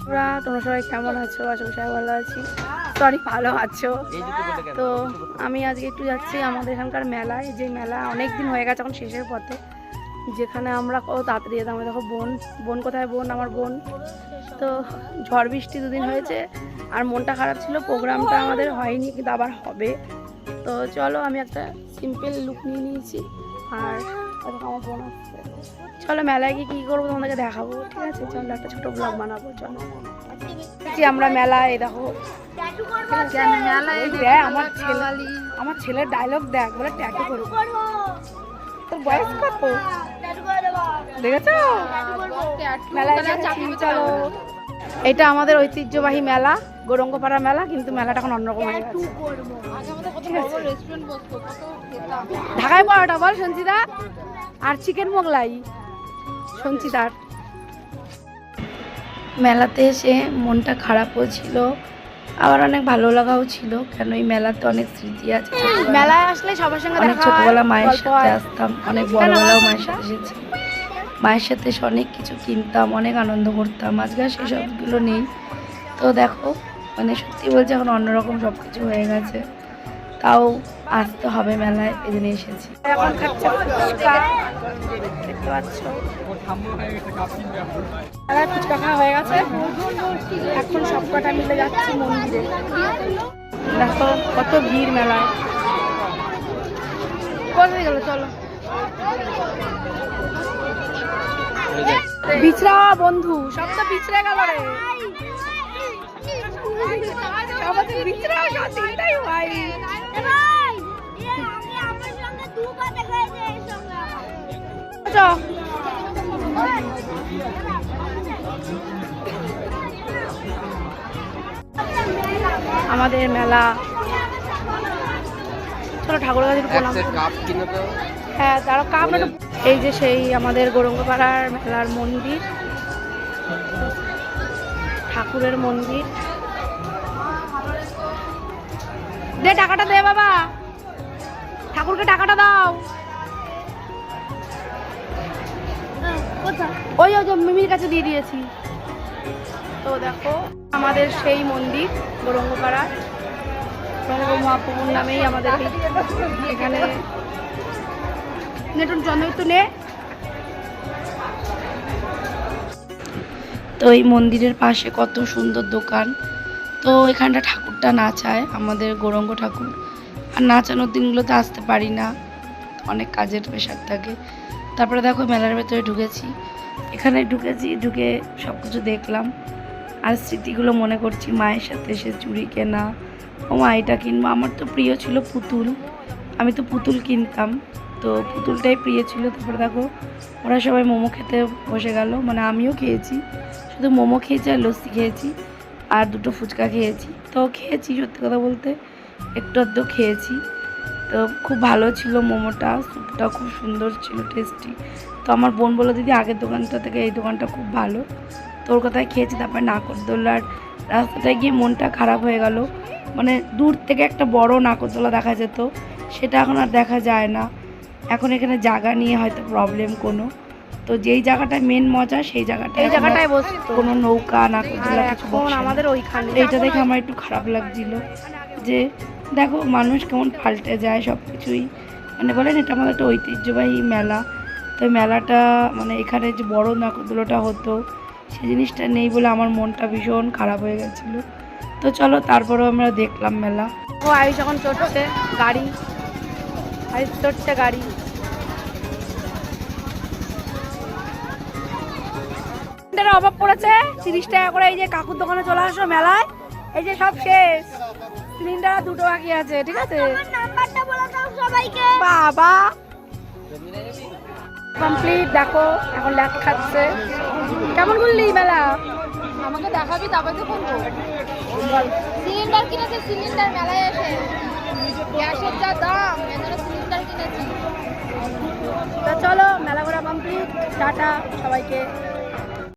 তোমরা সবাই কেমন আছো? আশা করি সবাই ভালো আছি। সরি, ভালো আছো। তো আমি আজকে একটু যাচ্ছি আমাদের এখানকার মেলায়, যে মেলা অনেক দিন হয়ে গেছে, এখন শেষের পথে, যেখানে আমরা কত তাড়াতাড়ি যেতাম। দেখো বোন কোথায়? আমার বোন তো ঝড় বৃষ্টি দুদিন হয়েছে আর মনটা খারাপ ছিল, প্রোগ্রামটা আমাদের হয়নি, কিন্তু আবার হবে। তো চলো, আমি একটা সিম্পল লুক নিয়ে নিয়েছি আর আমার বোন আসছে। চলো মেলায় গিয়ে কী করবো তোমাদেরকে দেখাবো, ঠিক আছে? চলো একটা ছোটো ব্লগ বানাবো। চলো আমরা মেলায়, দেখো আমার ছেলের ডায়লগ দেখ, বলে ট্যাটু করবো। তোর বয়স কত দেখেছো? মেলায় চলো। এটা আমাদের ঐতিহ্যবাহী মেলা, গৌরঙ্গপাড়া মেলা, কিন্তু মেলাটা এখন অন্যরকম হয়ে গেছে। ঢাকায় পরোটা বল সঞ্চিতা, আর চিকেন মোগলাই সঞ্চিতার। মেলাতে এসে মনটা খারাপও ছিল, আবার অনেক ভালো লাগাও ছিল। কেন এই মেলাতে অনেক স্মৃতি আছে। মেলায় আসলে সবার সঙ্গে অনেক ছোটবেলা মায়ের সাথে আসতাম, অনেক বড়বেলাও মায়ের সাথে এসেছি। মায়ের সাথে এসে অনেক কিছু কিনতাম, অনেক আনন্দ করতাম। আজকে সেসবগুলো নেই। তো দেখো, মানে সত্যি বলছি এখন অন্যরকম সব কিছু হয়ে গেছে, তাও আসতে হবে মেলায়, এই জন্য এসেছি। এখন খাচ্ছে ফুচকা, দেখতে পাচ্ছ মেলায় ফুচকা খাওয়া হয়ে গেছে। এখন সব কটা মিলে যাচ্ছি মন্দিরে। দেখো কত ভিড় মেলায়। কোথায় গেল? চলো বিছড়া বন্ধু, সব তো বিছড়ে গেল রে। আমাদের মেলা, চলো ঠাকুর কাছে প্রণাম। হ্যাঁ, তারা কাপ। এই যে সেই আমাদের গৌরঙ্গপাড়ার মেলার মন্দির, ঠাকুরের মন্দির। দে টাকাটা, দে বাবা, ঠাকুরকে টাকাটা দাও। ওই যে মিমির কাছে দিয়ে দিয়েছি। তো দেখো আমাদের সেই মন্দির গৌরঙ্গপাড়া, মহাপ্রভুর নামেই আমাদের এখানে নেটন জন্মই তো নে। তো এই মন্দিরের পাশে কত সুন্দর দোকান। তো এখানটা ঠাকুরটা নাচায়, আমাদের গৌরঙ্গ ঠাকুর। আর নাচানোর দিনগুলোতে আসতে পারি না, অনেক কাজের প্রেশার থাকে। তারপরে দেখো মেলার ভেতরে ঢুকেছি, এখানে ঢুকে সব কিছু দেখলাম আর স্মৃতিগুলো মনে করছি। মায়ের সাথে এসে চুড়ি কেনা, ও মা এটা কিনবো। আমার তো প্রিয় ছিল পুতুল, আমি তো পুতুল কিনতাম, তো পুতুলটাই প্রিয় ছিল। তারপরে দেখো ওরা সবাই মোমো খেতে বসে গেল, মানে আমিও খেয়েছি, শুধু মোমো খেয়েছি আর লস্যি খেয়েছি আর দুটো ফুচকা খেয়েছি। তো খেয়েছি, সত্যি কথা বলতে একটু আধটু খেয়েছি। তো খুব ভালো ছিল মোমোটা, স্যুপটা খুব সুন্দর ছিল, টেস্টি। তো আমার বোন বললো দিদি আগের দোকানটা থেকে এই দোকানটা খুব ভালো, তোর কথায় খেয়েছি। তারপরে নাগরদোলার রাস্তাটায় গিয়ে মনটা খারাপ হয়ে গেল, মানে দূর থেকে একটা বড় নাগরদোলা দেখা যেত, সেটা এখন আর দেখা যায় না। এখন এখানে জায়গা নিয়ে হয়তো প্রবলেম কোনো, তো যেই জায়গাটায় মেন মজা সেই জায়গাটায় কোনো নৌকা নাগরদোলা কিছু আমাদের ওইখানে। এইটা দেখে আমার একটু খারাপ লাগছিল, যে দেখো মানুষ কেমন পাল্টে যায় সব কিছুই। মানে বলেন এটা আমাদের একটা ঐতিহ্যবাহী মেলা, তো মেলাটা মানে এখানে যে বড় নাগরদোলাটা হতো সেই জিনিসটা নেই বলে আমার মনটা ভীষণ খারাপ হয়ে গেছিলো। তো চলো তারপরেও আমরা দেখলাম মেলা। ও আয়ুষ যখন চড়ছে গাড়ি, আয়ুষ চড়ছে গাড়ি। অভাব পড়েছে 30 টাকা করে। এই যে কাকুর দোকানে চলে আসো মেলায়, এই যে সব শেষ, সিলিন্ডার 2টো বাকি আছে, ঠিক আছে? বাবা কমপ্লিট। দেখো এখন ল্যাক খাচ্ছে। কেমন ঘুরলি মেলা? আমাকে দেখাবি তারপরে তো বলবো। সিলিন্ডার কিনেছে, সিলিন্ডার মেলায় এসে গ্যাসের যা দাম, এখানে সিলিন্ডার কিনেছি। তা চলো মেলা ঘোরা কমপ্লিট, টাটা সবাইকে।